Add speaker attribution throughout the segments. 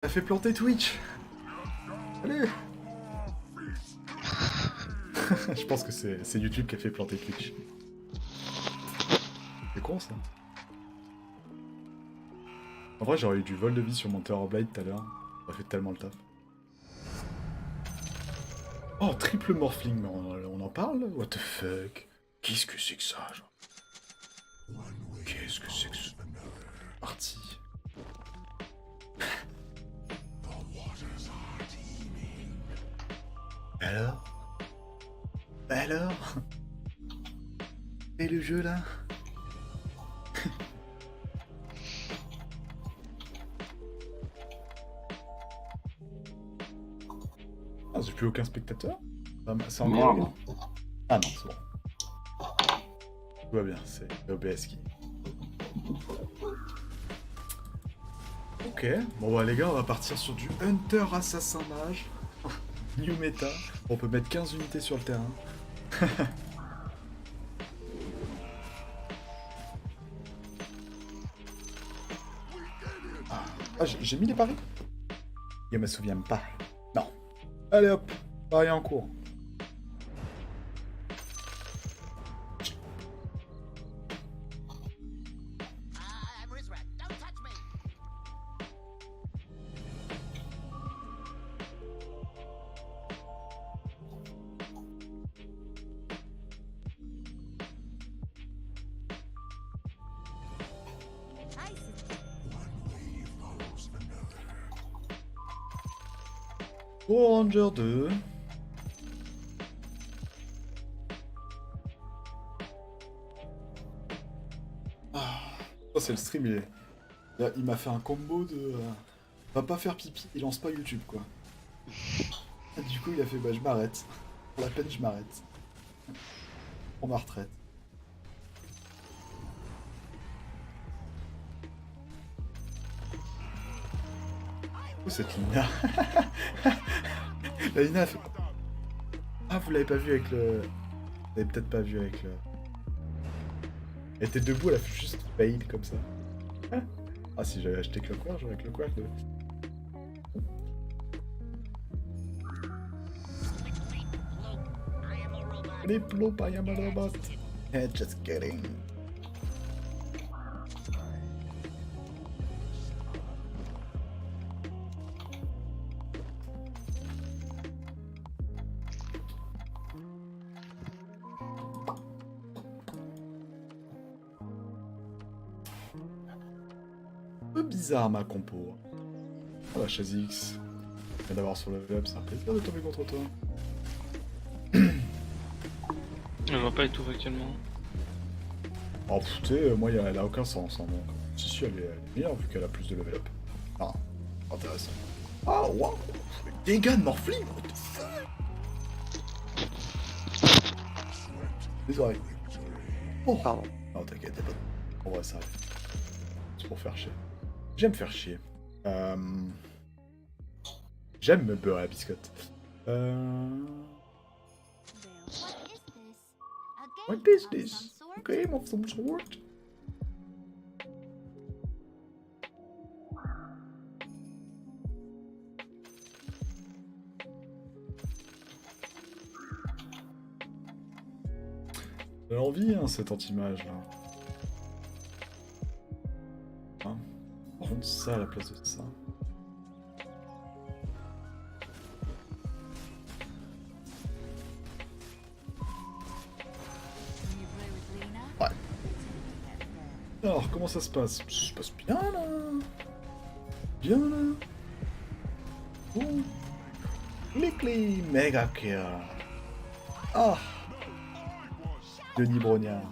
Speaker 1: T'as fait planter Twitch. Allez. Je pense que c'est YouTube qui a fait planter Twitch. C'est con ça. En vrai, j'aurais eu du vol de vie sur mon Terrorblade tout à l'heure. Ça fait tellement le taf. Oh, triple morphling, mais on en parle? What the fuck? Qu'est-ce que c'est que ça, genre? Qu'est-ce que c'est que ce... Parti. Alors? Alors? Et le jeu là? Ah, j'ai plus aucun spectateur? C'est encore...
Speaker 2: Merde.
Speaker 1: Ah non, c'est bon. Tout va bien, c'est OBS qui... Ok, bon bah les gars, on va partir sur du Hunter Assassin Mage. New Meta. On peut mettre 15 unités sur le terrain. Ah, j'ai mis les paris? Je me souviens pas. Non. Allez hop, pari en cours. Pro Ranger 2. Ah, ça c'est le stream, il m'a fait un combo de... va pas faire pipi, il lance pas YouTube quoi. Du coup il a fait bah je m'arrête. Pour la peine je m'arrête. Pour ma retraite. Oh cette Lina. La Lina a fait... Ah vous l'avez pas vu avec le... Vous l'avez peut-être pas vu avec le... Elle était debout, elle a fait juste fail comme ça. Ah si j'avais acheté Clockwork, j'aurais Clockwork de... Flip loop, I am a robot. Just kidding. Un peu bizarre ma compo. Ah la chaise X. Viens d'avoir sur le web, c'est un plaisir de tomber contre toi.
Speaker 3: On va pas étouffer actuellement.
Speaker 1: Oh tu sais, moi elle a aucun sens. Hein, donc. Si, elle est meilleure vu qu'elle a plus de level up. Ah, intéressant. Ah, waouh! Dégâts de Morphling! What the fuck? Les oreilles. Oh!
Speaker 2: Pardon.
Speaker 1: Non, t'inquiète, y'a pas de... On va ça arrive. C'est pour faire chier. J'aime faire chier. J'aime me beurrer à biscotte. What is this? A game of some sort? J'ai envie, hein, cette anti-mage là. Hein, prendre ça à la place de ça. Ouais. Alors, comment ça se passe? Ça se passe bien là. Bien là. Oh. Clickly, méga kill. Ah. Denis Brognard.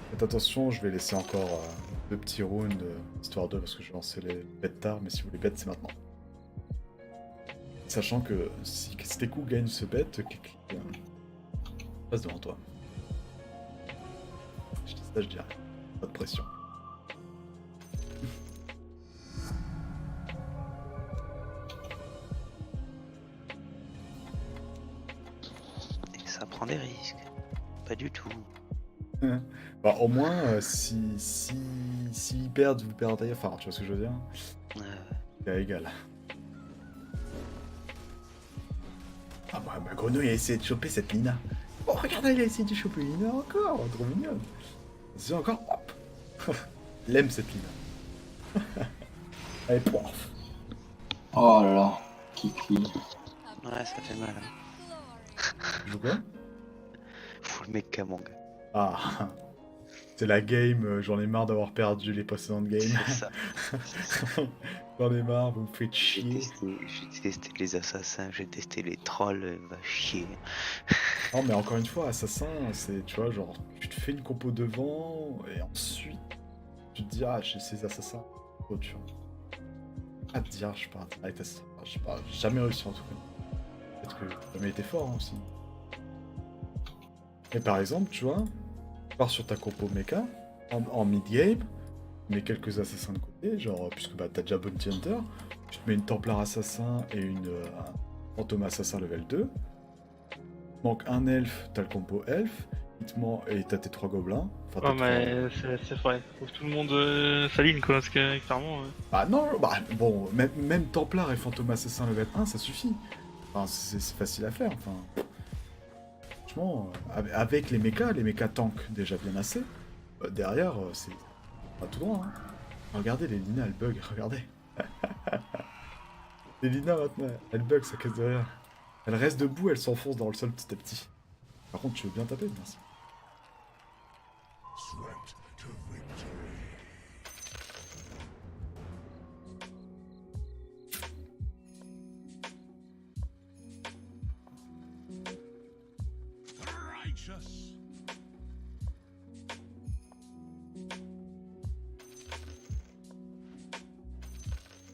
Speaker 1: Faites attention, je vais laisser encore 2 petits rounds, histoire de, parce que je vais lancer les bêtes tard, mais si vous les bêtes, c'est maintenant. Sachant que si Steku gagne ce bet, Clickly passe devant toi. Je dis ça, je dis rien. Pas de pression.
Speaker 2: Et ça prend des risques. Pas du tout.
Speaker 1: Bah, au moins, si ils perdent, vous perdez. Enfin, tu vois ce que je veux dire? à égal. Ah bah, ma grenouille a essayé de choper cette Lina. Oh, regardez, il a essayé de choper Lina encore. Trop mignonne. C'est encore. Hop. L'aime cette Lina. Allez, pof.
Speaker 4: Oh là là, Kiki.
Speaker 2: Ouais, ça fait mal. Hein.
Speaker 1: Tu joues quoi?
Speaker 2: Full mecha, mon gars.
Speaker 1: Ah. C'est la game, j'en ai marre d'avoir perdu les précédentes games.
Speaker 2: C'est ça.
Speaker 1: J'en ai marre, vous me faites chier.
Speaker 2: J'ai testé les assassins, j'ai testé les trolls, va chier.
Speaker 1: Non mais encore une fois, assassin, c'est, tu vois, genre, tu te fais une compo devant, et ensuite, tu te dis, ah, j'ai ces assassins. Oh, tu vois. À te dire, je pars direct à ça. Je sais pas, j'ai jamais réussi en tout cas. Peut-être que j'ai jamais été fort hein, aussi. Et par exemple, tu vois, tu pars sur ta compo mecha, en mid-game, tu mets quelques assassins de côté, genre, puisque bah, t'as déjà Bounty Hunter, tu te mets une Templar assassin et une Fantôme assassin level 2. Manque un elfe, t'as le compo elfe, et t'as tes 3 gobelins. Enfin,
Speaker 3: Oh, mais c'est vrai. Faut que tout le monde s'aligne, quoi, parce que clairement.
Speaker 1: Bah non, bah bon, même Templar et Fantôme assassin level 1, ça suffit. Enfin, c'est facile à faire, enfin. Franchement, avec les mechas tank déjà bien assez, derrière, c'est pas tout droit. Hein. Regardez, les Lina, elles bug, regardez. Les Lina, maintenant, elles bug, ça casse derrière. Elles restent debout, elles s'enfoncent dans le sol petit à petit. Par contre, tu veux bien taper, merci.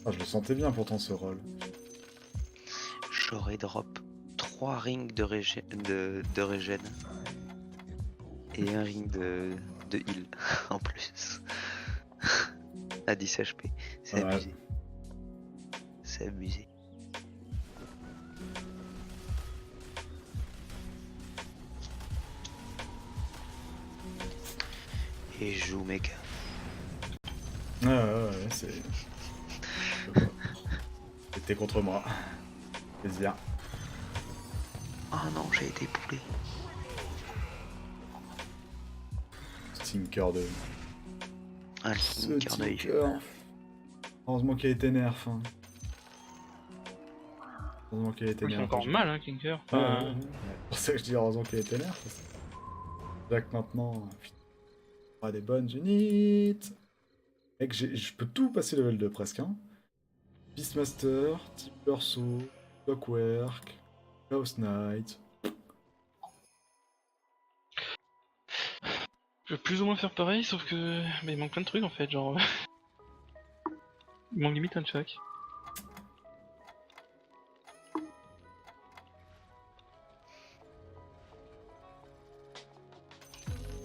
Speaker 1: Ah, je le sentais bien pourtant ce rôle.
Speaker 2: J'aurais drop 3 rings de régène et un ring de heal en plus. À 10 HP. C'est
Speaker 1: Ouais.
Speaker 2: abusé. C'est abusé. Et je joue mecha.
Speaker 1: Ouais, c'est... T'es contre moi. Plaisir.
Speaker 2: Oh non, j'ai été poulé.
Speaker 1: Stinker de...
Speaker 2: Un
Speaker 1: Ce
Speaker 2: cœur d'œil.
Speaker 1: Tinker. Heureusement qu'il a été nerf. Hein. Heureusement qu'il a été
Speaker 3: Ils font
Speaker 1: nerf.
Speaker 3: encore mal, hein, Kinker.
Speaker 1: Ouais. C'est pour ça que je dis heureusement qu'il a été nerf. Parce que... Là que maintenant, on a des bonnes unités. Mec, je peux tout passer level 2 presque. Hein. Beastmaster, Type Perso, Clockwork, Chaos Knight.
Speaker 3: Je peux plus ou moins faire pareil, sauf que. Mais il manque plein de trucs en fait, genre. Il manque limite un check.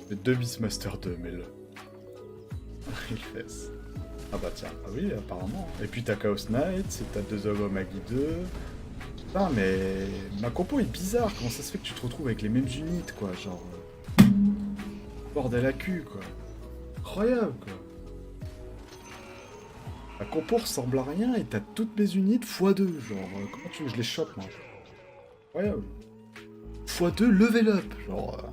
Speaker 1: J'ai 2 Beastmaster 2, mais le... Il fesse. Ah bah tiens, ah oui, apparemment. Et puis t'as Chaos Knight, t'as 2 Ogomagi 2. Putain, mais ma compo est bizarre. Comment ça se fait que tu te retrouves avec les mêmes unités, quoi, genre... Bordel à cul, quoi. Incroyable, quoi. La compo ressemble à rien et t'as toutes mes unités x2, genre... comment tu veux que je les chope, moi? Incroyable. x2 level up, genre...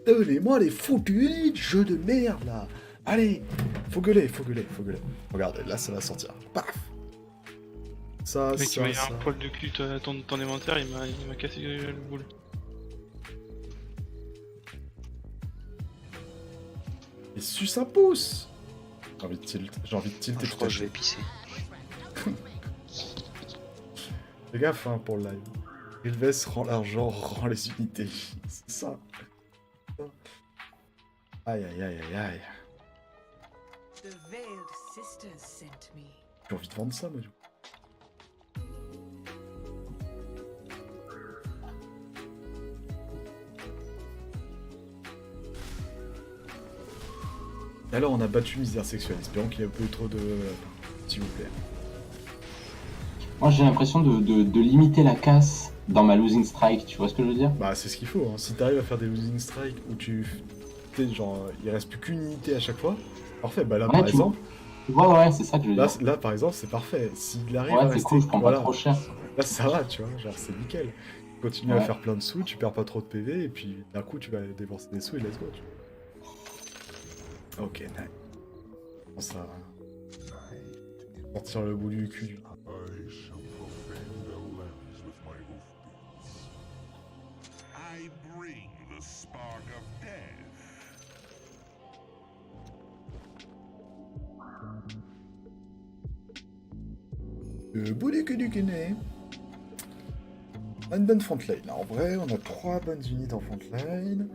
Speaker 1: Donnez-moi les foutues unités, jeu de merde, là. Allez, faut gueuler. Regarde, là, ça va sortir. Paf. Ça,
Speaker 3: Le mec, il m'a mis
Speaker 1: ça.
Speaker 3: un poil de cul, ton inventaire, il m'a cassé le boule.
Speaker 1: Il suce un pouce. J'ai envie de tilter
Speaker 2: Je
Speaker 1: tout
Speaker 2: crois
Speaker 1: à
Speaker 2: que je vais
Speaker 1: l'heure.
Speaker 2: pisser.
Speaker 1: Fais gaffe hein, pour le live. Ilves rend l'argent, rend les unités. C'est ça. Aïe.
Speaker 5: The Veiled Sisters sent me.
Speaker 1: J'ai envie de vendre ça, moi. Du coup. Et alors, on a battu Misère Sexuelle. Espérons qu'il n'y a pas eu trop de... S'il vous plaît.
Speaker 4: Moi j'ai l'impression de limiter la casse dans ma losing strike, tu vois ce que je veux dire?
Speaker 1: Bah, c'est ce qu'il faut. Hein. Si t'arrives à faire des losing strike où tu... T'es genre, il reste plus qu'une unité à chaque fois. Parfait, bah là,
Speaker 4: Ouais,
Speaker 1: par
Speaker 4: tu
Speaker 1: exemple,
Speaker 4: Ouais, c'est ça que je veux
Speaker 1: Là,
Speaker 4: dire.
Speaker 1: là par exemple, c'est parfait. S'il arrive à
Speaker 4: Ouais, c'est
Speaker 1: rester.
Speaker 4: cool, je prends
Speaker 1: Voilà.
Speaker 4: pas trop cher.
Speaker 1: Là, ça va, tu vois. Genre, c'est nickel. Tu continues à
Speaker 4: Ouais.
Speaker 1: faire plein de sous, tu perds pas trop de PV, et puis d'un coup, tu vas débourser des sous et let's go. Tu vois. Ok, nice. Bon, ça. Sortir le bout du cul du.
Speaker 6: I bring the spark of death.
Speaker 1: Le bout du cul du nez. Une bonne frontline. En vrai, on a 3 bonnes unités en frontline.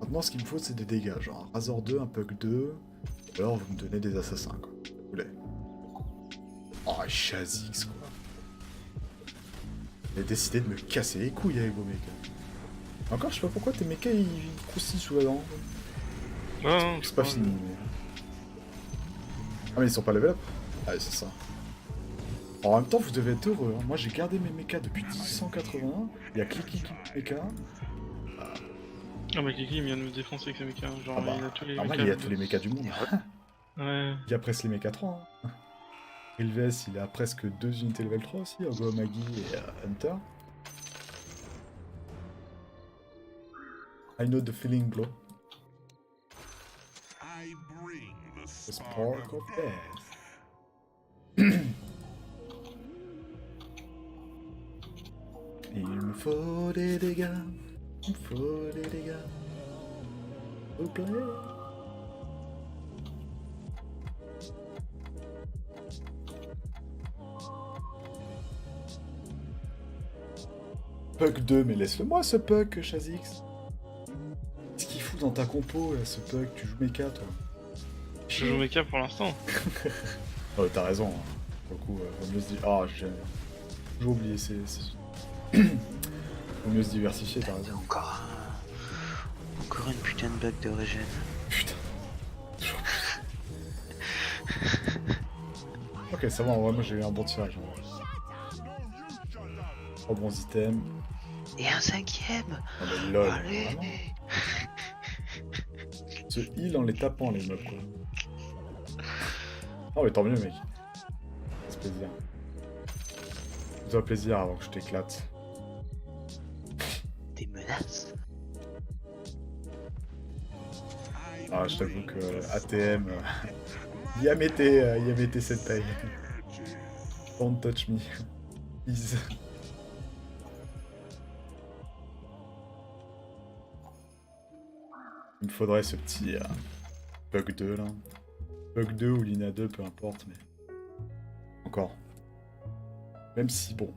Speaker 1: Maintenant, ce qu'il me faut, c'est des dégâts. Genre un Razor 2, un Puck 2. Ou alors, vous me donnez des assassins, quoi. Vous voulez. Oh, Chazix, quoi. Vous avez décidé de me casser les couilles avec vos mechas. Encore, je sais pas pourquoi tes mechas, ils croustillent sous la dent.
Speaker 3: Non,
Speaker 1: C'est pas fini, mais... Ah, mais ils sont pas level up. Ah, c'est ça. En même temps, vous devez être heureux. Hein. Moi, j'ai gardé mes mechas depuis 1081. Il y a Clicky mecha.
Speaker 3: Ah bah Kiki il vient de me défoncer avec ses mechas, genre
Speaker 1: Ah bah,
Speaker 3: il a tous les
Speaker 1: normal,
Speaker 3: mechas.
Speaker 1: il y a tous les mechas du monde.
Speaker 3: Ouais.
Speaker 1: Il y a presque les mechas 3. Hein. Ilves, il a presque 2 unités level 3 aussi. Ogo, Maggie et Hunter. I know the feeling, bro.
Speaker 6: I bring the
Speaker 1: The
Speaker 6: spark
Speaker 1: spark
Speaker 6: of
Speaker 1: of
Speaker 6: death.
Speaker 1: death. Il me faut des dégâts. Il me faut des dégâts. S'il vous plaît. Puck 2, mais laisse-le moi ce Puck, Chazix. Qu'est-ce qu'il fout dans ta compo là, ce Puck? Tu joues mecha toi?
Speaker 3: Je joue mecha pour l'instant.
Speaker 1: Oh, t'as raison. Hein. Pour le coup, vaut mieux se dire. Ah, j'ai oublié, c'est. Vaut mieux se diversifier, t'as raison.
Speaker 2: Encore une putain de bug de régène.
Speaker 1: Putain. Ok, ça va, en vrai, moi j'ai eu un bon tirage. En vrai. 3 bons items.
Speaker 2: Et un 5ème.
Speaker 1: Ah mais lol,
Speaker 2: Allez.
Speaker 1: vraiment. Se heal en les tapant les mobs quoi. Oh mais tant mieux mec. Ça fait plaisir. Fais-toi plaisir avant que je t'éclate.
Speaker 2: Des menaces.
Speaker 1: Ah je t'avoue que ATM... Yamete Sentai. Don't touch me. Please. Il me faudrait ce petit Bug 2 là. Bug 2 ou Lina 2, peu importe, mais... Encore. Même si, bon...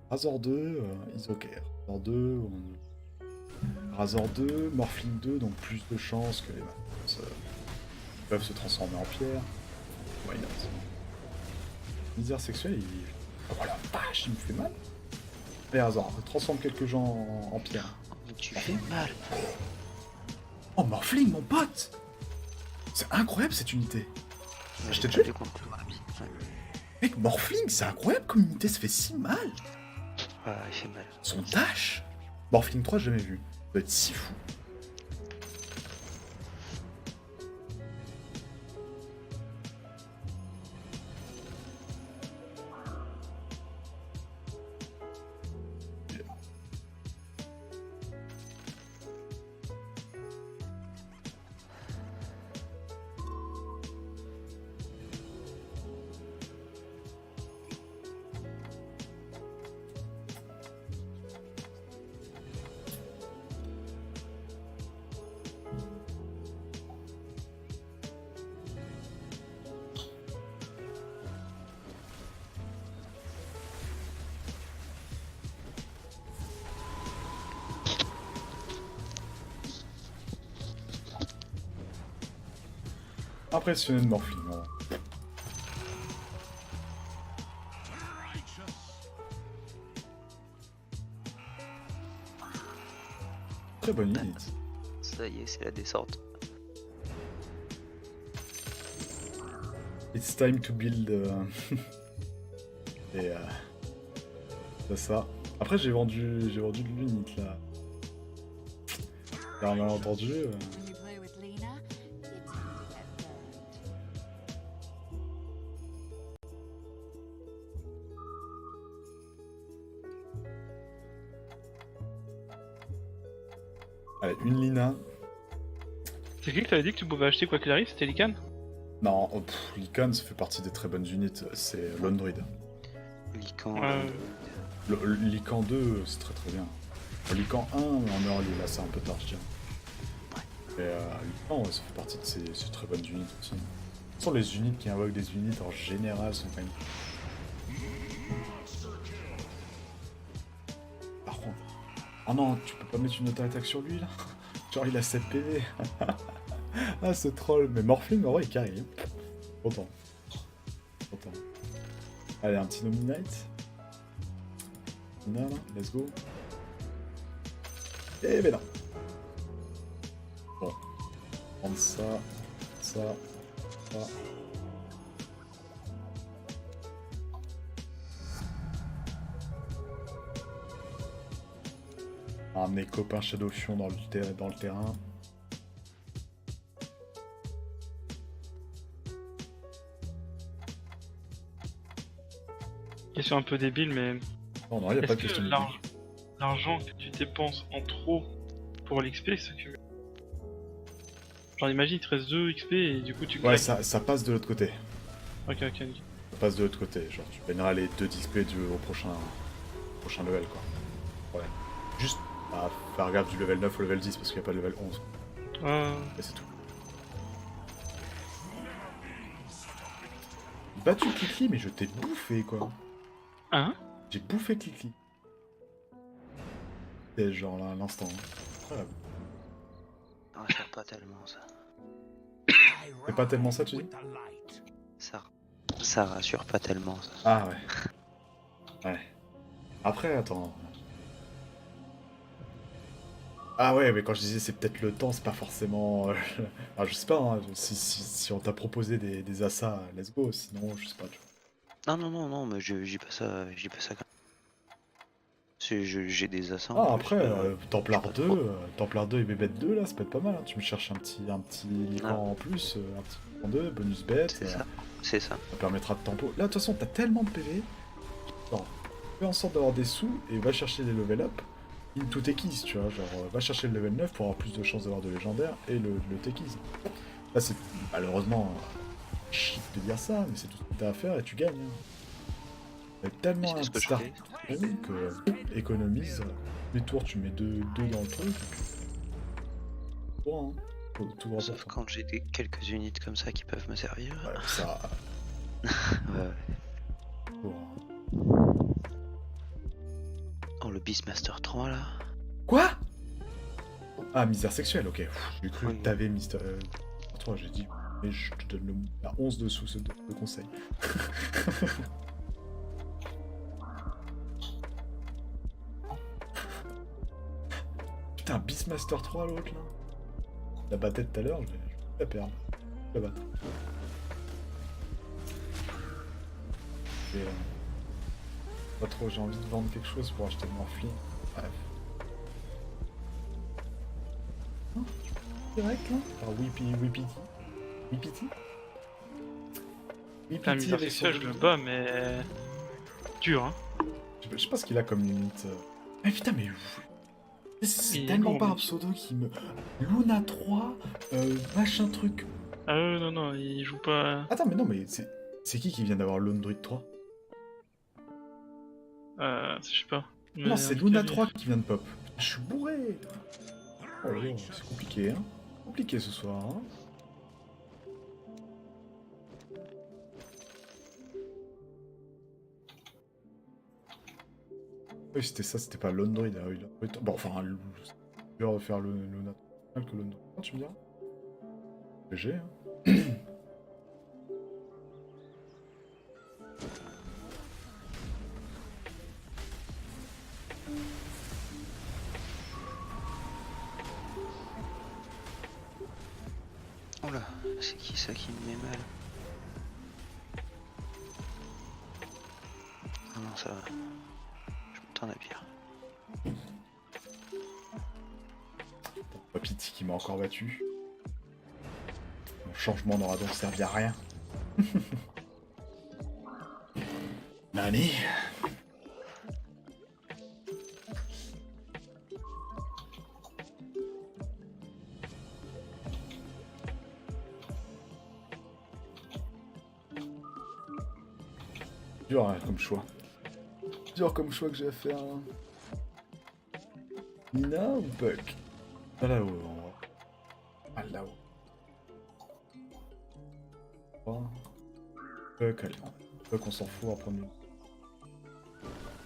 Speaker 1: Razor 2, is ok. Razor 2, Razor 2, Morphling 2, donc plus de chances que les Manos peuvent se transformer en pierre. Why not? Misère sexuelle, il... Oh la vache, il me fait mal. Allez Razor, transforme quelques gens en pierre.
Speaker 2: Mais tu fais mal.
Speaker 1: Oh Morphling, mon pote! C'est incroyable cette unité. Je t'ai
Speaker 2: déjà
Speaker 1: tué.
Speaker 2: contre toi, ami.
Speaker 1: Mec, Morphling, c'est incroyable comme unité, ça fait si mal.
Speaker 2: Ouais, il fait mal.
Speaker 1: Son dash. Morphling 3, j'ai jamais vu. Ça doit être si fou. Impressionné de Morphling, hein. Très bonne unité.
Speaker 2: Ça y est, c'est la descente.
Speaker 1: It's time to build. Et c'est ça. Après j'ai vendu de l'unit là. T'as un malentendu.
Speaker 5: When you play with Lena, you tend to get burned.
Speaker 1: Allez, une Lina.
Speaker 3: C'est qui que t'avais dit que tu pouvais acheter quoi qu'il arrive? C'était Lycan?
Speaker 1: Non, Lycan, ça fait partie des très bonnes unités. C'est l'Ondroid.
Speaker 2: Lycan.
Speaker 1: Lycan 2, c'est très très bien. Lycan 1, en early, là, c'est un peu tard, je dirais. Et Lycan, ouais, ça fait partie de ces très bonnes unités aussi. De toute façon, les unités qui invoquent des unités en général sont quand même. Par contre. Oh non, tu peux pas mettre une auto-attaque sur lui là? Genre il a 7 PV. Ah ce troll. Mais Morphling en vrai il carry. Content. Content. Allez, un petit Nominate. Là, let's go. Eh ben non. Bon. Prendre ça. Ça. Ça. Ramener copain Shadowfion dans le terrain.
Speaker 3: Question un peu débile, mais
Speaker 1: Non, non, il a pas
Speaker 3: est-ce
Speaker 1: de question
Speaker 3: que
Speaker 1: de
Speaker 3: l'argent que tu dépenses en trop pour l'XP s'accumule? Genre imagine il te reste 2 XP et du coup tu
Speaker 1: Ouais,
Speaker 3: grind.
Speaker 1: ça passe de l'autre côté.
Speaker 3: Ok.
Speaker 1: Ça passe de l'autre côté. Genre, tu gagneras les 2 XP au prochain level, quoi. Ouais. Juste à faire gaffe du level 9 au level 10 parce qu'il n'y a pas de level 11. Et c'est tout. Battu Klikli, mais je t'ai bouffé, quoi.
Speaker 3: Hein?
Speaker 1: J'ai bouffé Klikli. C'est genre là, à l'instant. Incroyable.
Speaker 2: Ça rassure pas tellement ça.
Speaker 1: C'est pas tellement ça, tu dis?
Speaker 2: Ça rassure pas tellement ça.
Speaker 1: Ah ouais. Ouais. Après, attends. Ah ouais, mais quand je disais c'est peut-être le temps, c'est pas forcément... ah, je sais pas, hein, si on t'a proposé des assas, let's go, sinon je sais pas, tu vois.
Speaker 2: Non, mais je dis pas ça, quand même. J'ai des assins en
Speaker 1: Ah
Speaker 2: plus,
Speaker 1: après, Templar
Speaker 2: j'ai pas
Speaker 1: 2,
Speaker 2: trop.
Speaker 1: Templar 2 et Bébête 2, là, ça peut être pas mal, hein. Tu me cherches un petit
Speaker 2: Ah.
Speaker 1: camp en plus, un petit camp 2, bonus bête,
Speaker 2: C'est ça.
Speaker 1: ça permettra de tempo. Là, de toute façon, t'as tellement de PV, genre, fais en sorte d'avoir des sous et va chercher des level up. Tout techies, tu vois, genre va chercher le level 9 pour avoir plus de chances d'avoir de légendaire et le techies. Là c'est malheureusement shit de dire ça, mais c'est tout ce que t'as à faire et tu gagnes. Hein. Il y a tellement
Speaker 2: C'est
Speaker 1: un
Speaker 2: ce que je
Speaker 1: start
Speaker 2: fais.
Speaker 1: que économise, les tours tu mets deux dans le truc et puis bon, hein. Tout droit
Speaker 2: Sauf
Speaker 1: pour toi.
Speaker 2: quand j'ai quelques unités comme ça qui peuvent me servir.
Speaker 1: Ouais, ça.
Speaker 2: Ouais.
Speaker 1: Pour, hein.
Speaker 2: Oh le Beastmaster 3 là.
Speaker 1: Quoi? Ah, misère sexuelle, ok. J'ai cru
Speaker 2: Oui.
Speaker 1: que t'avais Mister. 3, j'ai dit, mais je te donne la 11 dessous ce conseil. Putain, Beastmaster 3 l'autre là. La battait tout à l'heure, je vais la perdre. La battre. Et, pas trop, j'ai envie de vendre quelque chose pour acheter le Morphling. Bref. Oh, direct là. Alors Whippity.
Speaker 3: Putain, misère sexuelle, je le bats, mais. Dur, hein.
Speaker 1: Je sais pas ce qu'il a comme limite. Mais putain, mais. C'est
Speaker 3: Il est
Speaker 1: tellement
Speaker 3: lourd,
Speaker 1: pas un
Speaker 3: mec.
Speaker 1: pseudo qui me. Luna 3, machin truc.
Speaker 3: Ah non, il joue pas.
Speaker 1: Attends, mais non, mais c'est qui vient d'avoir Lone 3?
Speaker 3: Je sais pas.
Speaker 1: Non,
Speaker 3: Mais,
Speaker 1: c'est
Speaker 3: en tout
Speaker 1: Luna
Speaker 3: cas,
Speaker 1: 3 qui vient de pop. Putain, je suis bourré. Oh là là, c'est compliqué, hein. Compliqué ce soir, hein. Oui, c'était ça, c'était pas Lone Druid. Ah oui, là. Bon, enfin, je vais refaire le Luna 3 que Lone 3, tu me diras. GG, hein.
Speaker 2: Oh là, c'est qui ça qui me met mal? Ah non, ça va. Je m'attends à pire.
Speaker 1: Papiti qui m'a encore battu. Mon changement n'aura donc servi à rien. Nani? Dur hein, comme choix. Dur comme choix que j'ai à faire. Hein. Nina ou Puck? Ah là-haut, en vrai. Ah là-haut. Puck, allez. Puck, on s'en fout en premier.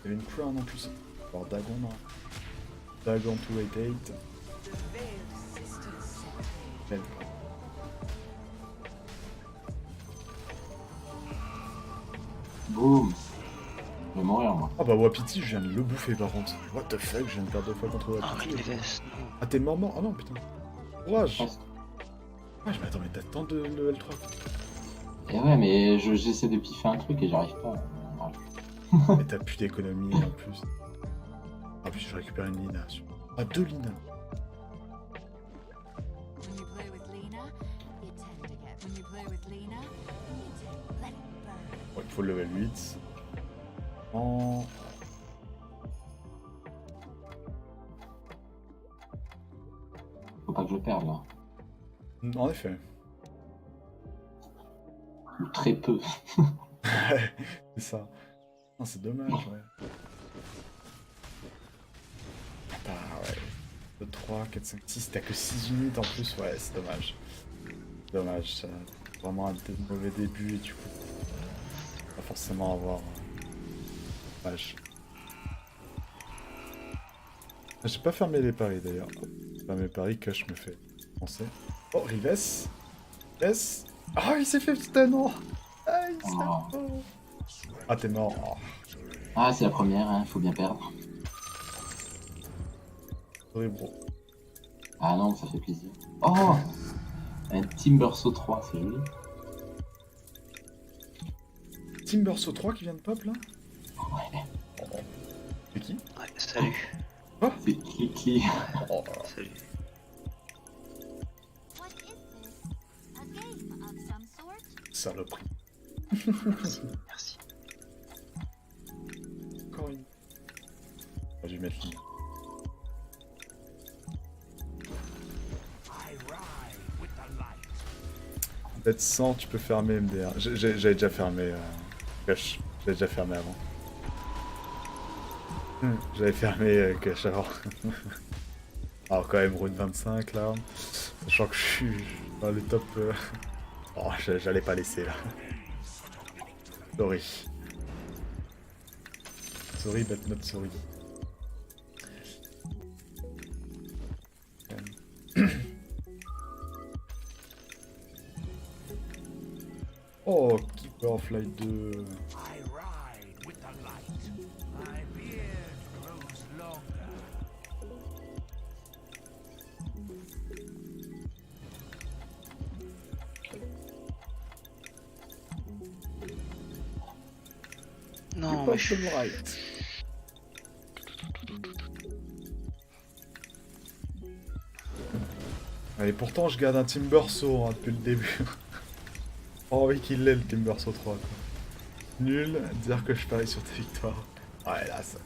Speaker 1: Il y avait une crown en plus. Alors Dagon, non. Dagon 288.
Speaker 5: The veiled sisters sent me.
Speaker 1: Belle.
Speaker 4: Boum. Je vais mourir, moi.
Speaker 1: Ah bah Wapiti, je viens de le bouffer par contre. What the fuck, je viens de perdre 2 fois contre
Speaker 2: Oh,
Speaker 1: Wapiti.
Speaker 2: Rilves, non.
Speaker 1: Ah t'es mort? Ah non putain. Courage.
Speaker 4: Presque.
Speaker 1: Ah je m'attends mais t'as tant de level 3.
Speaker 4: Et ouais, mais j'essaie de piffer un truc et j'arrive pas. Bref.
Speaker 1: Mais t'as plus d'économie en plus. Ah puis je récupère une Lina. Ah 2 Lina.
Speaker 7: When you play with Lena, you tend to get. When you play with Lena, you tend to let it burn.
Speaker 1: Bon, il faut le level 8. En...
Speaker 4: Faut pas que je perde là.
Speaker 1: En effet.
Speaker 4: Ou très peu.
Speaker 1: C'est ça. Ah, c'est dommage, ouais. Ah ouais. 2, 3, 4, 5, 6. T'as que 6 unités en plus, ouais, c'est dommage. Dommage, ça. Vraiment un mauvais début et du coup. Pas forcément avoir. Dommage. J'ai pas fermé les paris d'ailleurs. J'ai fermé les paris que je me fais penser. Oh, Rives. Rives. Ah, il s'est fait stun, non. Ah, il s'est
Speaker 4: Oh.
Speaker 1: oh. Ah, t'es mort. Oh.
Speaker 4: Ah, c'est la première, hein, faut bien perdre.
Speaker 1: Sorry, bro.
Speaker 4: Ah non, ça fait plaisir. Oh, un Timbersaw 3, c'est joli.
Speaker 1: Timbersaw 3 qui vient de pop là.
Speaker 4: Ouais,
Speaker 1: Oh. C'est qui?
Speaker 2: Ouais, salut.
Speaker 4: c'est Kiki.
Speaker 1: Oh.
Speaker 2: Salut.
Speaker 7: What is this? A game of some sort?
Speaker 1: Saloperie.
Speaker 2: Merci. Merci.
Speaker 1: Encore une. Ah, je vais mettre l'île.
Speaker 6: I ride with the light.
Speaker 1: Peut-être 100, tu peux fermer MDR. J'avais déjà fermé. Cash. J'avais déjà fermé avant. J'avais fermé Cash avant. Alors, quand même, route 25 là. Sachant que je suis dans le top. Oh, j'allais pas laisser là. Sorry. Sorry, but not sorry. Oh, Keeper Fly 2.
Speaker 6: I ride with the light. My beard grows longer.
Speaker 2: Non, mais je suis...
Speaker 1: right. Et pourtant, je garde un Timbersaw hein, depuis le début. Oh oui qu'il l'est le Timbersaw 3 quoi. Nul, dire que je parie sur tes victoires. Ouais là ça.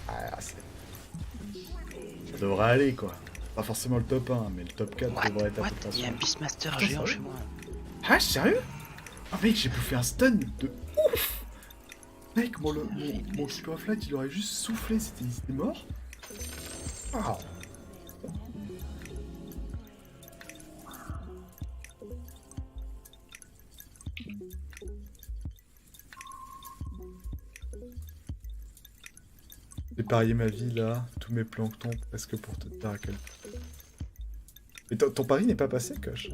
Speaker 1: Ouais là c'est. Ça devrait aller quoi. Pas forcément le top 1, mais le top 4
Speaker 2: What?
Speaker 1: devrait être à
Speaker 2: What?
Speaker 1: peu près
Speaker 2: Il y a un Beastmaster
Speaker 1: Putain,
Speaker 2: géant
Speaker 1: sérieux
Speaker 2: chez moi.
Speaker 1: Ah sérieux? Ah mec j'ai bouffé un stun de ouf. Mec mon Super Flight il aurait juste soufflé, c'était mort. Wow. J'ai parié ma vie là, tous mes planctons presque pour te dire à quel point. Mais ton pari n'est pas passé, Coche.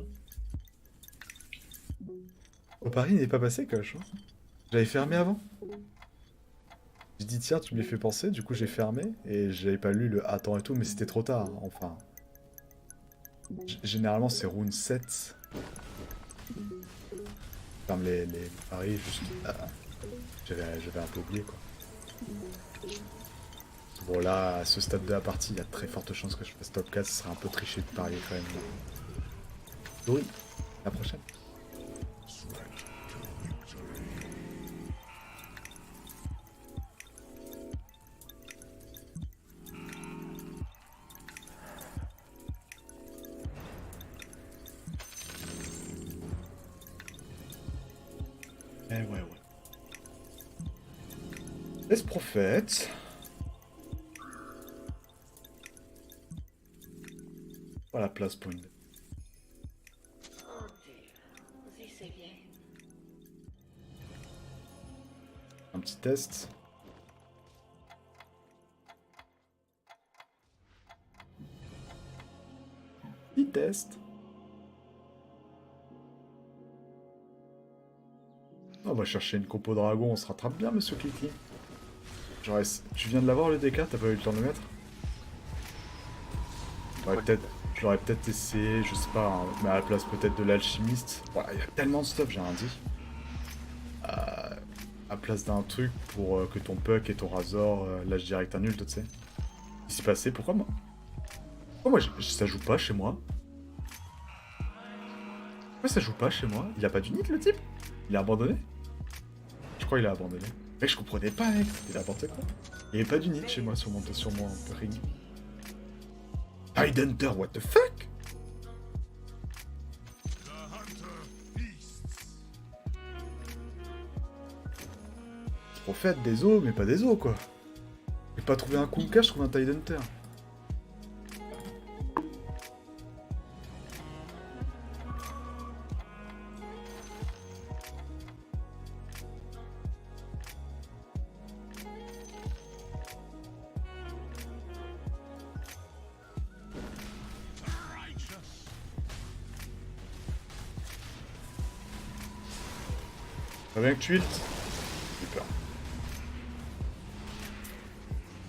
Speaker 1: Ton pari n'est pas passé, Coche. J'avais fermé avant. J'ai dit tiens, tu m'y fais penser, du coup j'ai fermé et j'avais pas lu le attends et tout, mais c'était trop tard, hein, enfin. Généralement c'est round 7. Je ferme les paris juste. J'avais un peu oublié quoi. Bon là, à ce stade de la partie, il y a de très fortes chances que je fasse top 4, ce serait un peu triché de parier quand même. Oui, la prochaine. ouais. Laisse prophète. Pas la place pour une... Un petit test. Petit test. On va chercher une compo dragon, on se rattrape bien, monsieur Clicky. Tu viens de l'avoir le DK, t'as pas eu le temps de le mettre? Je l'aurais peut-être essayé, je sais pas, hein, mais à la place peut-être de l'alchimiste. Voilà, il y a tellement de stuff, j'ai rien dit. À place d'un truc pour que ton Puck et ton Razor lâchent direct un ult, tu sais. Qu'est-ce qui s'est passé? Pourquoi moi ça joue pas chez moi? Pourquoi ça joue pas chez moi? Il a pas d'unit le type? Il a abandonné? Je crois qu'il a abandonné. Mec, je comprenais pas, mec, c'était n'importe quoi. Il y avait pas d'unit chez moi sur mon ring. Tidehunter, what the fuck? Prophète, des os, mais pas des os, quoi. J'ai pas trouvé un Kunkka, je trouve un Tidehunter. Pas bien que tu ultes. J'ai peur.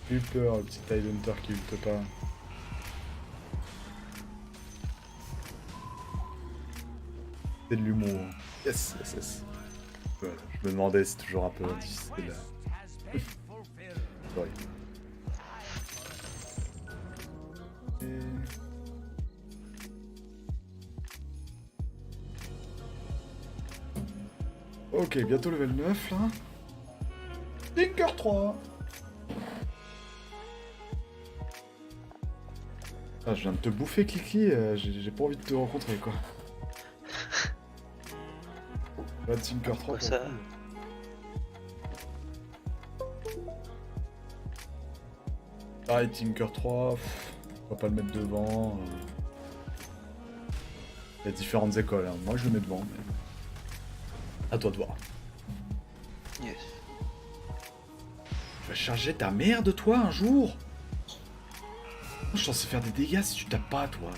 Speaker 1: J'ai eu peur, le petit Tidehunter qui ulte pas. C'est de l'humour. Yes. Voilà, je me demandais, c'est toujours un peu difficile. Sorry. Ok, bientôt level 9 là. Tinker 3. Ah, je viens de te bouffer, Clicky, j'ai pas envie de te rencontrer quoi. Là, Tinker 3.
Speaker 2: Quoi ça?
Speaker 1: Ah, Tinker 3, on va pas le mettre devant. Il y a différentes écoles, hein. Moi je le mets devant, mais... À toi de voir.
Speaker 2: Yes.
Speaker 1: Tu vas charger ta mère de toi un jour? Je suis censé faire des dégâts si tu tapes pas, toi.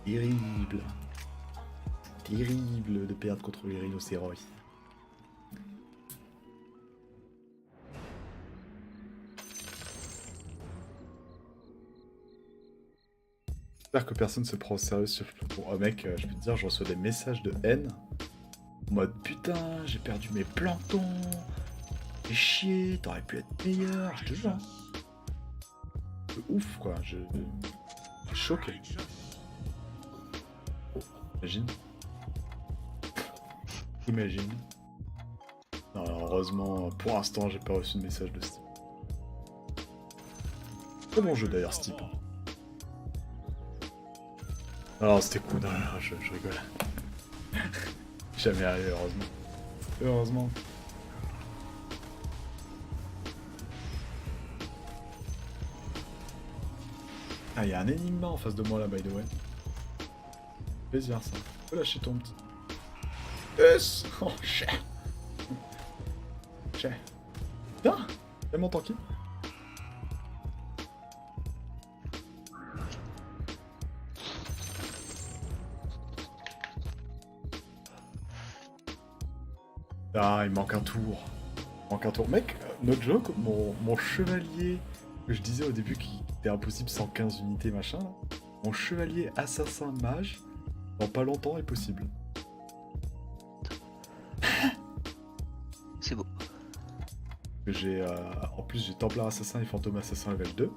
Speaker 1: Terrible. Terrible de perdre contre les rhinocéros. J'espère que personne se prend au sérieux sur... Oh mec, je peux te dire, je reçois des messages de haine. En mode, putain, j'ai perdu mes plantons. Fais chier, t'aurais pu être meilleur, je te jure. C'est ouf, quoi, je suis choqué. Imagine. Imagine. Non, heureusement, pour l'instant, j'ai pas reçu de message de ce type. Très bon jeu d'ailleurs, ce type. Alors c'était cool, non, je rigole. Jamais arrivé, heureusement. Heureusement. Ah, il y a un énigme en face de moi là, by the way. Plaisir ça. Faut lâcher ton petit. Yes. Oh, chais. Putain, tellement tranquille. Ah, il manque un tour. Mec, notre joke, mon chevalier, que je disais au début qu'il était impossible sans 15 unités machin, là. Mon chevalier assassin mage, dans pas longtemps est possible.
Speaker 2: C'est beau.
Speaker 1: En plus j'ai Templar assassin et fantôme assassin level 2.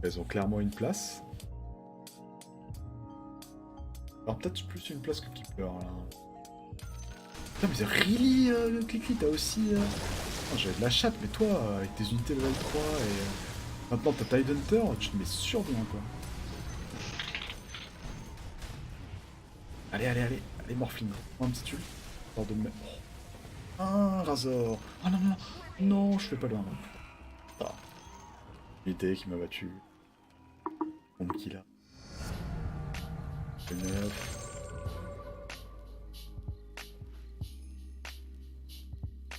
Speaker 1: Elles ont clairement une place. Alors peut-être plus une place que Keeper là. Putain, mais c'est really le Clicky, t'as aussi... Oh, j'avais de la chatte, mais toi, avec tes unités level 3 et... Maintenant t'as Tidehunter, tu te mets sur bien quoi. Allez, allez, allez. Allez, Morphine. Un petit tue. Histoire de me... Oh. Un Razor. Ah non, non. Non, je fais pas le 1. Ah. Unité qui m'a battu. Mon kill là. C'est 9.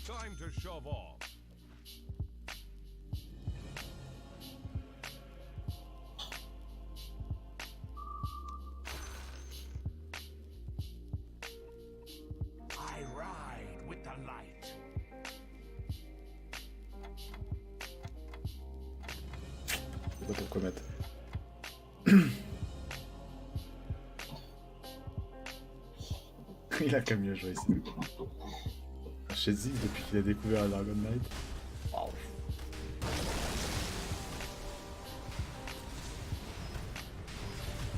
Speaker 6: Time to shove off. I ride with the light.
Speaker 1: Je sais pas pourquoi mettre. Il a quand même mieux joué ici. Chez Zig depuis qu'il a découvert la Dragon Knight. Wow.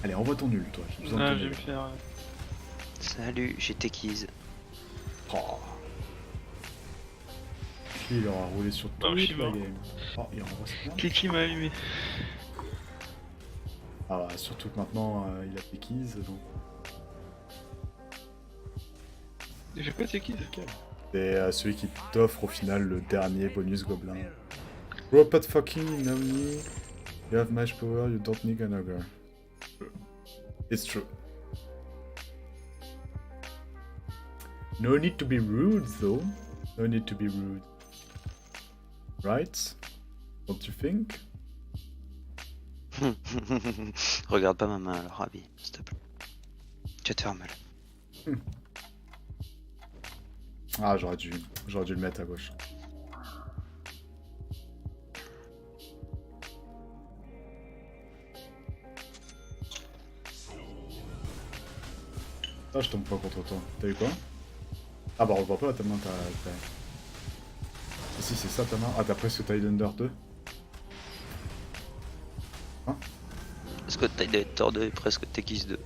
Speaker 1: Allez, envoie ton nul, toi. J'ai besoin de
Speaker 3: Ah,
Speaker 1: ton
Speaker 3: je vais
Speaker 1: nul.
Speaker 3: me faire.
Speaker 2: Salut, j'ai Techies.
Speaker 1: Oh. Il aura roulé sur
Speaker 3: Non, je
Speaker 1: toute
Speaker 3: suis
Speaker 1: la
Speaker 3: mort.
Speaker 1: game. Oh, il renvoie ça bien.
Speaker 3: Clicky m'a allumé.
Speaker 1: Ah bah, surtout que maintenant, il a des keys, donc...
Speaker 3: J'ai pas de qui
Speaker 1: C'est celui qui t'offre au final le dernier bonus gobelin. Bro, pas de fucking no need. You have match power, you don't need an ogre. It's true. No need to be rude though. No need to be rude. Right? Don't you think?
Speaker 2: Regarde pas ma main alors, Abby, s'il te plaît. Tu vas te faire mal.
Speaker 1: Ah, j'aurais dû le mettre à gauche. Ah, je tombe pas contre toi. T'as eu quoi? Ah bah on le voit pas ta main, t'as... Ah, si c'est ça ta main. Ah, t'as presque Highlander 2.
Speaker 2: Est-ce que t'as des torts de presque Techies 2?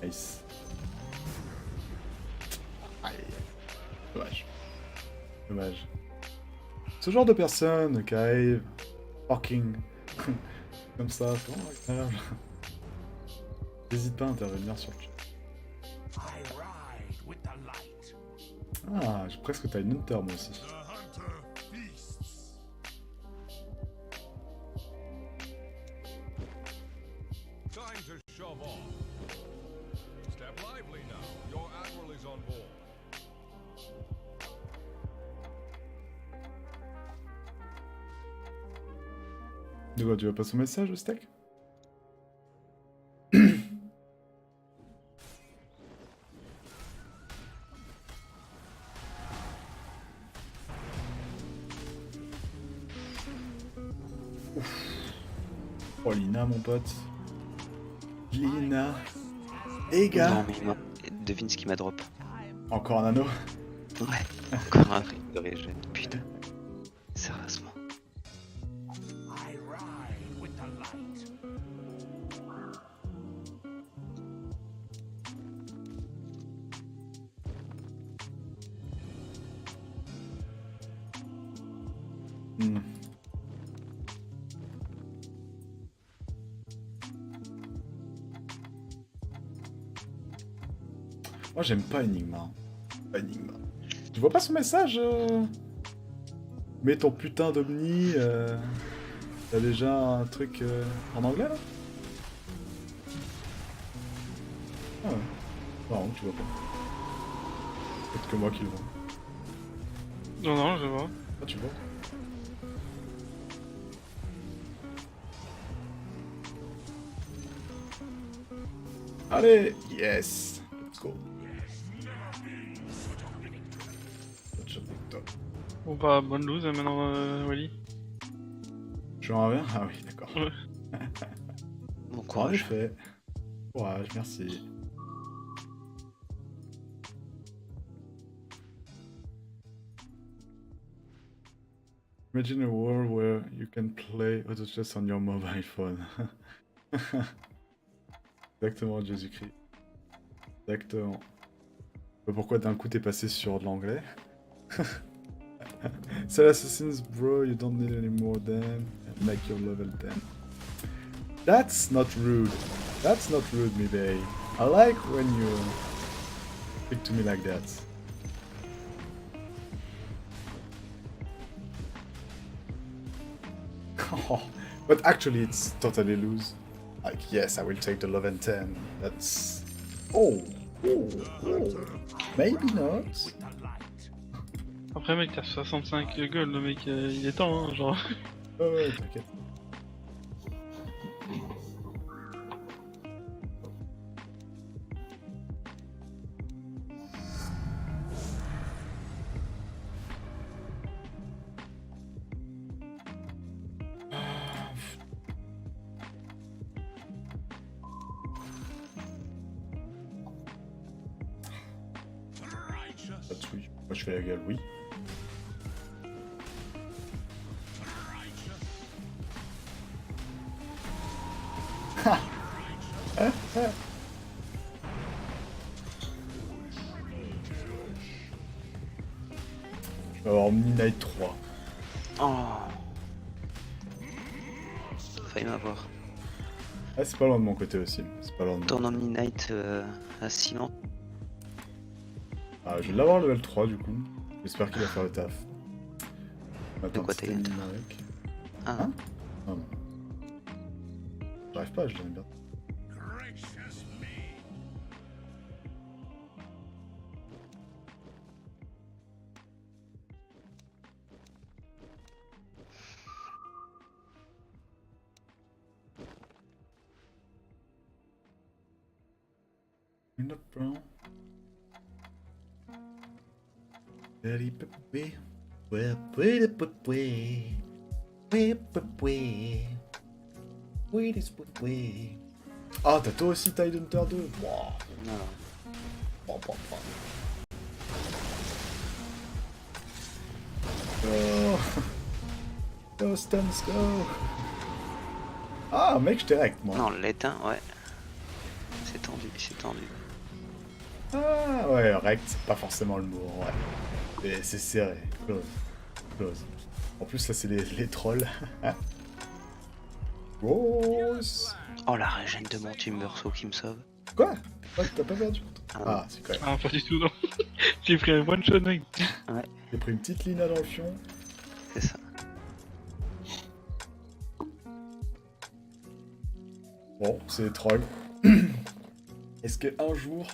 Speaker 1: Nice. Aïe. Dommage. Dommage. Ce genre de personne qui arrive, fucking, comme ça, c'est vraiment agréable. N'hésite pas à intervenir sur le chat.
Speaker 6: I ride with the light.
Speaker 1: Ah, j'ai presque t'as une hunter moi aussi.
Speaker 6: The hunter feasts. Time to shove off. Step lively now. Your admiral is on board.
Speaker 1: De quoi, tu veux pas son message, le steak? Oh, Lina, mon pote. Lina. Les gars.
Speaker 2: Non, mais devine ce qui m'a drop.
Speaker 1: Encore un anneau.
Speaker 2: Ouais, encore un ring de régène, putain. Sérieusement.
Speaker 6: I ride with the light.
Speaker 1: Hmm. Moi j'aime pas Enigma. Pas Enigma. Tu vois pas son message Mets ton putain d'Omni. T'as déjà un truc en anglais là? Ah ouais. Non, tu vois pas. Peut-être que moi qui le vois.
Speaker 3: Non, non, je vois.
Speaker 1: Ah, tu vois. Allez, yes. Let's go.
Speaker 3: Bon bah, bonne lose maintenant, Wally.
Speaker 1: Je en reviens? Ah oui, d'accord.
Speaker 3: Ouais.
Speaker 2: Bon
Speaker 1: En
Speaker 2: courage.
Speaker 1: effet. Courage, merci. Imagine a world where you can play auto chess on your mobile phone. Exactement, Jésus-Christ. Exactement. Pourquoi d'un coup t'es passé sur de l'anglais? C'est l'Assassin's bro, you don't need any more than make your level 10. That's not rude. That's not rude, me babe. I like when you speak to me like that. But actually, it's totally loose. Like, yes, I will take the love and 10. That's. Oh! Maybe not.
Speaker 3: Après, mec, t'as 65 gold, le mec, il est temps, hein, genre.
Speaker 1: Ouais, t'inquiète. Pas de soucis. Moi je fais la gueule, oui. Je vais avoir Omni-Knight 3.
Speaker 2: Oh. Failli m'avoir.
Speaker 1: Ah, c'est pas loin de mon côté aussi. C'est pas loin de
Speaker 2: Ton
Speaker 1: moi.
Speaker 2: Omni-Knight à Simon.
Speaker 1: Ah, je vais l'avoir level 3 du coup. J'espère qu'il va faire le taf. Attends,
Speaker 2: quoi
Speaker 1: c'était
Speaker 2: t'as eu un taf
Speaker 1: numérique.
Speaker 2: Ah,
Speaker 1: Hein Non, non. J'arrive pas, je l'aime bien. Une plan. Very pépé. Ouais, ouais, pépé. Ouais, pépé. Ouais, pépé. Ah, t'as toi aussi Tidehunter 2. Wow.
Speaker 2: non.
Speaker 1: Bon. Go. Go, Stans, go. Ah, mec, je t'ai rect, moi.
Speaker 2: Non, l'éteint, ouais. C'est tendu, c'est tendu.
Speaker 1: Ah, ouais, rect, c'est pas forcément le mot, ouais. Et c'est serré. Close. En plus, ça, c'est les trolls. Gross.
Speaker 2: Oh, la régène de mon Timbersaw qui me sauve.
Speaker 1: Quoi? Ouais, t'as pas perdu?
Speaker 2: Ah,
Speaker 1: Ah, c'est correct.
Speaker 3: Ah, pas du tout, non. J'ai pris un one shot, mec.
Speaker 1: J'ai pris une petite Lina dans le fion.
Speaker 2: c'est ça.
Speaker 1: Bon, c'est les trolls. Est-ce qu'un jour...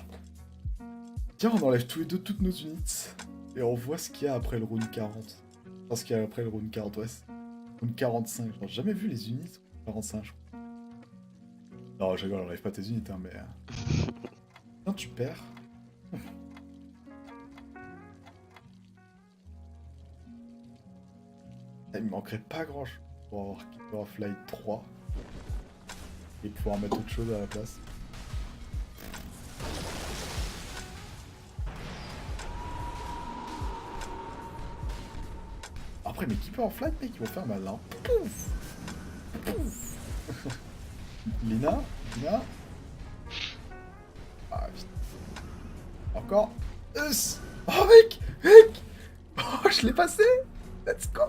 Speaker 1: Tiens, on enlève tous les deux toutes nos unités. Et on voit ce qu'il y a après le round 40. Enfin, ce qu'il y a après le round 40, ouais. Round 45, j'ai jamais vu les unités. 45, je crois. Non, je rigole, on enlève pas tes unités, hein, mais... Non, tu perds. Il me manquerait pas grand chose pour avoir Keeper of Light 3 et pouvoir mettre autre chose à la place. Après, mes Keeper of Light, mec, ils vont faire mal, hein. Pouf. Pouf. Lina. Ah, putain. Encore. Yes. Oh, mec. Oh, je l'ai passé. Let's go.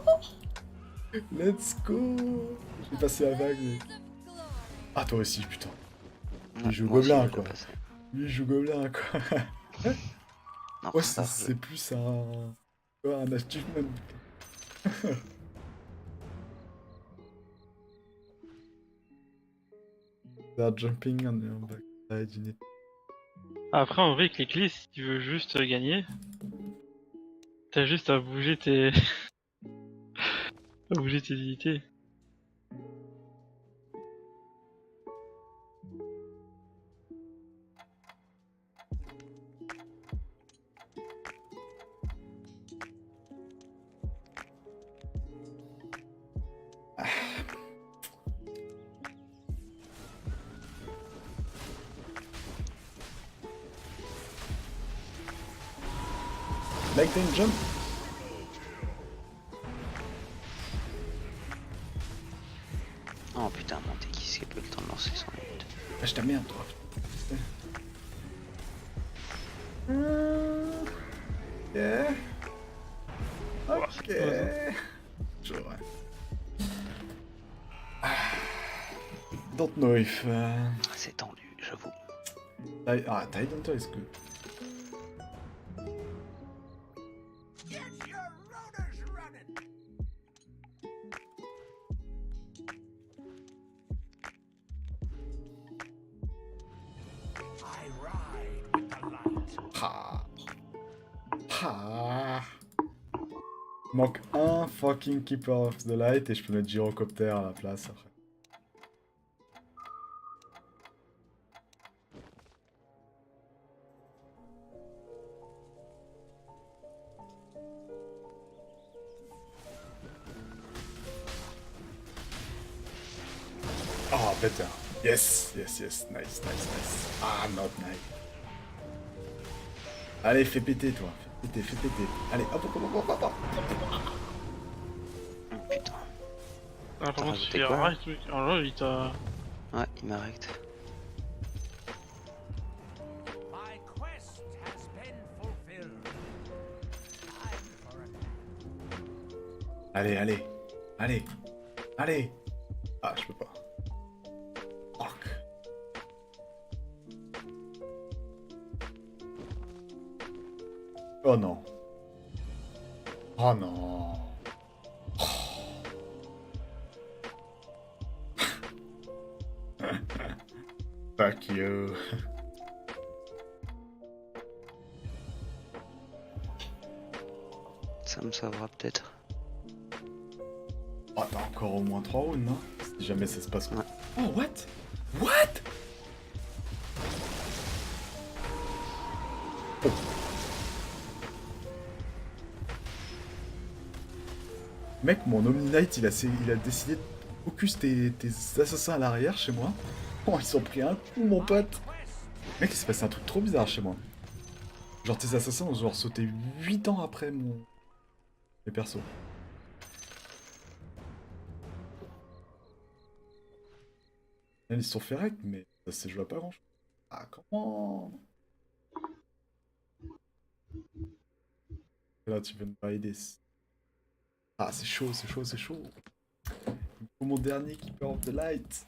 Speaker 1: J'ai passé la vague, mec. Ah, toi aussi, putain.
Speaker 2: Non,
Speaker 1: joue
Speaker 2: moi aussi,
Speaker 1: gobelin,
Speaker 2: je l'ai
Speaker 1: quoi.
Speaker 2: passé.
Speaker 1: Lui, il joue gobelin, quoi.
Speaker 2: Non,
Speaker 1: Ouais,
Speaker 2: ça,
Speaker 1: c'est plus un... Ouais, un achievement. They're jumping on your backside, you need...
Speaker 3: Après, en vrai, avec les clés, si tu veux juste gagner, t'as juste à bouger tes... à bouger tes unités.
Speaker 1: Like then jump.
Speaker 2: Oh putain, mon Tekis qui a pas eu le temps de lancer son ult.
Speaker 1: Lâche ta merde, toi. Yeah. Ok. J'aurais. Don't know if...
Speaker 2: C'est tendu.
Speaker 1: Tidehunter is good.
Speaker 6: Get your rotors running! I ride with the light.
Speaker 1: Ah. Ah. Manque un fucking Keeper of the Light et je peux mettre Gyrocopter à la place après. Oh, better. Yes, yes, yes. Nice, nice, nice. Ah, not nice. Allez, fais péter, toi. Fais péter, fais péter. Allez, hop, hop, hop, hop, hop, hop.
Speaker 2: Oh, putain.
Speaker 3: Ah, par
Speaker 2: T'as
Speaker 3: contre,
Speaker 2: rajouté
Speaker 3: il
Speaker 2: quoi,
Speaker 3: arrête, mec. Alors là, il t'a.
Speaker 2: Ouais, il m'arrête.
Speaker 6: My quest has been fulfilled. Time for a
Speaker 1: Allez, allez. Allez. Allez. Ah, je peux pas. Fuck. Oh non. Oh non. Fuck you.
Speaker 2: Ça me sauvera peut-être.
Speaker 1: Oh, t'as encore au moins 3 rounds, non? Si jamais ça se passe quoi.
Speaker 2: Ouais.
Speaker 1: Oh, what? What? Oh. Mec, mon Omni-Knight, il a décidé de focus tes assassins à l'arrière chez moi. Oh, ils ont pris un coup, mon pote. Mec, il s'est passé un truc trop bizarre chez moi. Genre, tes assassins ont genre sauté 8 ans après mes persos. Ils sont fait rect, mais ça s'est joué à pas grand chose. Ah, comment? Là, tu viens de me aider. Ah, c'est chaud, c'est chaud, c'est chaud. Il me faut mon dernier Keeper of the Light.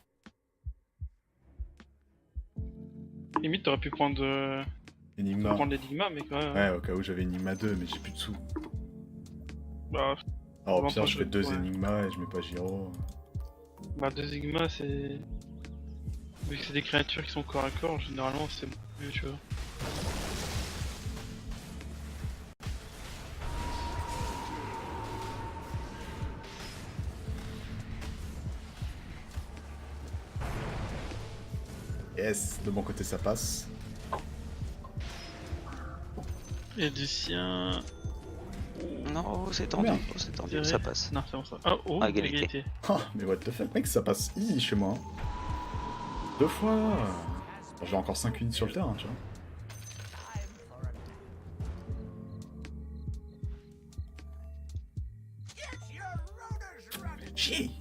Speaker 3: Limite, t'aurais pu prendre.
Speaker 1: Enigma.
Speaker 3: Prendre l'Enigma, mais quand même.
Speaker 1: Ouais, au cas où j'avais Enigma 2, mais j'ai plus de sous.
Speaker 3: Bah,
Speaker 1: Oh, au
Speaker 3: Bon,
Speaker 1: pire, je fais 2
Speaker 3: ouais.
Speaker 1: Enigma et je mets pas Gyro.
Speaker 3: bah, deux Enigma, c'est. Vu que c'est des créatures qui sont corps à corps, généralement, c'est mieux, tu vois.
Speaker 1: Yes, de mon côté, ça passe.
Speaker 3: Et du sien.
Speaker 2: Non, c'est tendu,
Speaker 1: Merde.
Speaker 2: oh, c'est tendu,
Speaker 3: Direct.
Speaker 2: ça passe.
Speaker 3: Non, c'est bon ça. Ah, oh,
Speaker 2: Ah, égalité.
Speaker 3: égalité.
Speaker 1: Oh, mais what the fuck, mec, ça passe easy chez moi. 2 fois. J'ai encore 5 unités sur le terrain, tu vois.
Speaker 6: Get your rotors running!
Speaker 1: Chier.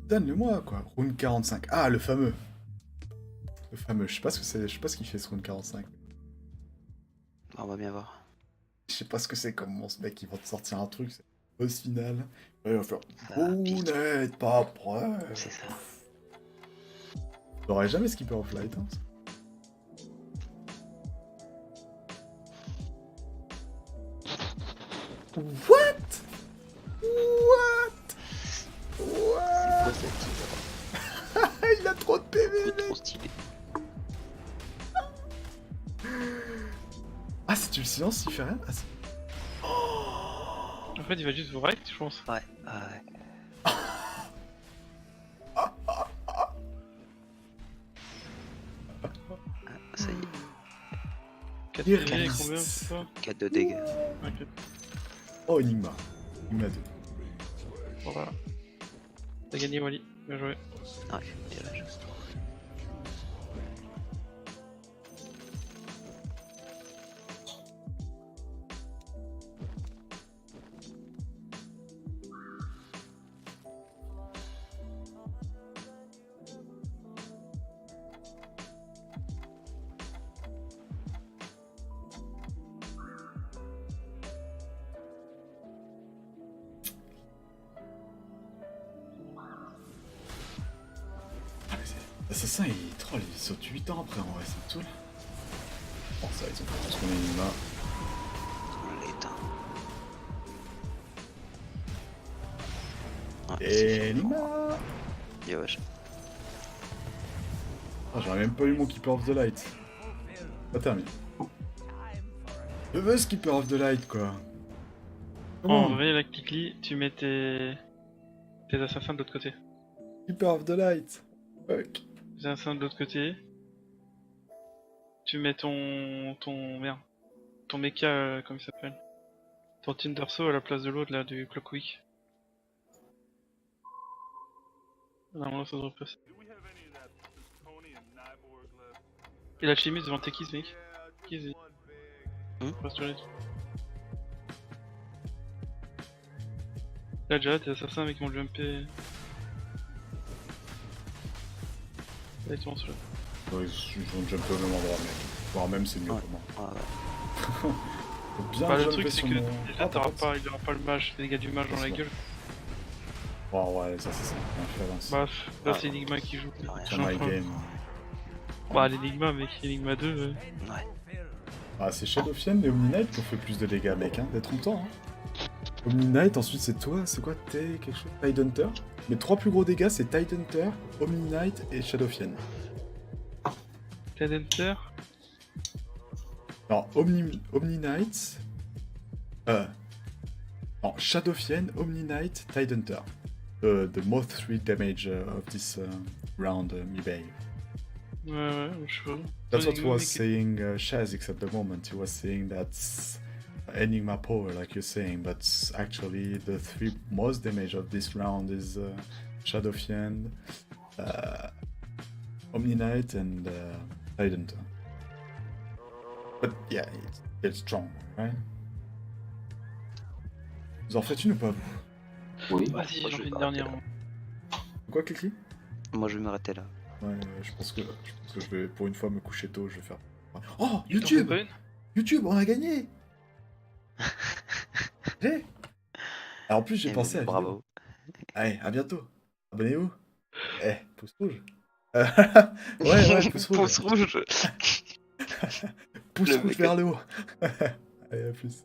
Speaker 1: Donne-le-moi, quoi. Round 45. Ah, le fameux. Le fameux. Je sais pas ce que c'est. Je sais pas ce qu'il fait ce round 45.
Speaker 2: On va bien voir.
Speaker 1: Je sais pas ce que c'est comme monstre, mec. Il va te sortir un truc. C'est le boss final. Et il va faire.
Speaker 2: Ça
Speaker 1: Vous
Speaker 2: pique.
Speaker 1: n'êtes pas prêt.
Speaker 2: C'est ça.
Speaker 1: J'aurais jamais Skipper of Light. Hein. What? What?
Speaker 2: C'est
Speaker 1: What?
Speaker 2: quoi cette petite
Speaker 1: Il a trop de PV, mec.
Speaker 2: trop stylé.
Speaker 1: Ah, si tu le silences, il fait rien. Ah, c'est-
Speaker 3: En fait, il va juste vous rect, je pense.
Speaker 2: Ouais, ouais. Ah, ça y est,
Speaker 3: 4
Speaker 1: Il
Speaker 3: PV,
Speaker 1: reste.
Speaker 3: combien c'est ça
Speaker 2: 4 de dégâts.
Speaker 3: Ok,
Speaker 1: Oh, Enigma. Enigma 2.
Speaker 3: voilà. T'as gagné, Wally. Bien joué.
Speaker 2: Ouais, tirage.
Speaker 1: Ah, mais c'est- L'assassin, il troll, il saute 8 ans après en vrai, c'est tout là. Oh, ça, ils ont fait tout ce qu'on est humain.
Speaker 2: On l'éteint. Ah,
Speaker 1: Enigma.
Speaker 2: Yo, wesh.
Speaker 1: Ah, j'aurais même pas eu mon Keeper of the Light. Pas terminé. Je veux ce Keeper of the Light, quoi.
Speaker 3: En
Speaker 1: Comment
Speaker 3: vrai, la Kikli, tu mets tes assassins de l'autre côté.
Speaker 1: Keeper of the Light. Fuck.
Speaker 3: Les assassins de l'autre côté. Tu mets ton merde. Ton mecha, comment il s'appelle. Ton Tinderso à la place de l'autre, là, du Clockwick. Normalement, ça devrait passer. Et l'alchimie devant tes keys, mec. Keys, reste sur les- Là, déjà, tes assassins, mec, ils vont jumper. Là, ils tombent sur le-
Speaker 1: Ouais, ils vont jumper au même endroit, mec. Voire même, c'est mieux
Speaker 2: Ouais.
Speaker 1: pour moi.
Speaker 2: Ah ouais.
Speaker 1: Faut bien
Speaker 3: Bah, le
Speaker 1: jumper
Speaker 3: truc, c'est
Speaker 1: sur
Speaker 3: que
Speaker 1: mon-
Speaker 3: déjà,
Speaker 1: Ah,
Speaker 3: t'auras
Speaker 1: peut-être.
Speaker 3: pas, il y aura pas le mage, les gars du mage dans la
Speaker 1: C'est
Speaker 3: gueule.
Speaker 1: Oh, ouais, ça, c'est ça. Influence.
Speaker 3: Bah, là,
Speaker 2: Ah,
Speaker 3: c'est Enigma qui joue.
Speaker 2: ouais.
Speaker 1: Sur my game.
Speaker 3: Bah, l'Enigma, mec, Enigma 2.
Speaker 2: Ouais.
Speaker 1: Ah, c'est Shadowfiend et Omni Knight qui ont fait plus de dégâts, mec, hein. D'être trompant, hein. Omni Knight, ensuite, c'est toi, c'est quoi? T'es quelque chose? Tidehunter. Les 3 plus gros dégâts, c'est Tidehunter, Omni Knight et Shadowfiend.
Speaker 3: Tidehunter.
Speaker 1: Non, Omni Knight. Non, Shadowfiend, Omni Knight, Tidehunter. The most 3 damage of this round, eBay.
Speaker 3: Ouais, je sais pas.
Speaker 1: That's what he
Speaker 3: Enigma,
Speaker 1: was
Speaker 3: mec,
Speaker 1: saying, Shazix at the moment. He was saying that's Enigma power, like you're saying, but actually the 3 most damage of this round is Shadowfiend, Omni Knight, and Tidehunter. But yeah, it's strong, right? Vous en faites une ou pas, vous?
Speaker 4: Oui.
Speaker 3: Vas-y,
Speaker 2: Moi,
Speaker 3: j'en
Speaker 2: je
Speaker 3: fais
Speaker 2: vais
Speaker 3: une
Speaker 2: pas arrêter
Speaker 3: dernière.
Speaker 1: Quoi, Kiki?
Speaker 2: Moi, je vais m'arrêter là.
Speaker 1: Ouais, je pense que je vais pour une fois me coucher tôt, je vais faire. Oh,
Speaker 3: Tu t'en fais
Speaker 1: YouTube!
Speaker 3: pas une
Speaker 1: YouTube, on a gagné! J'ai! Alors, en plus, j'ai
Speaker 2: Eh,
Speaker 1: pensé à la vidéo.
Speaker 2: bravo.
Speaker 1: Allez, à bientôt. Abonnez-vous. Eh, pouce rouge. Ouais, pouce rouge.
Speaker 2: Pouce rouge.
Speaker 1: Pouce
Speaker 2: Le
Speaker 1: rouge
Speaker 2: mec
Speaker 1: vers le haut. Allez, à plus.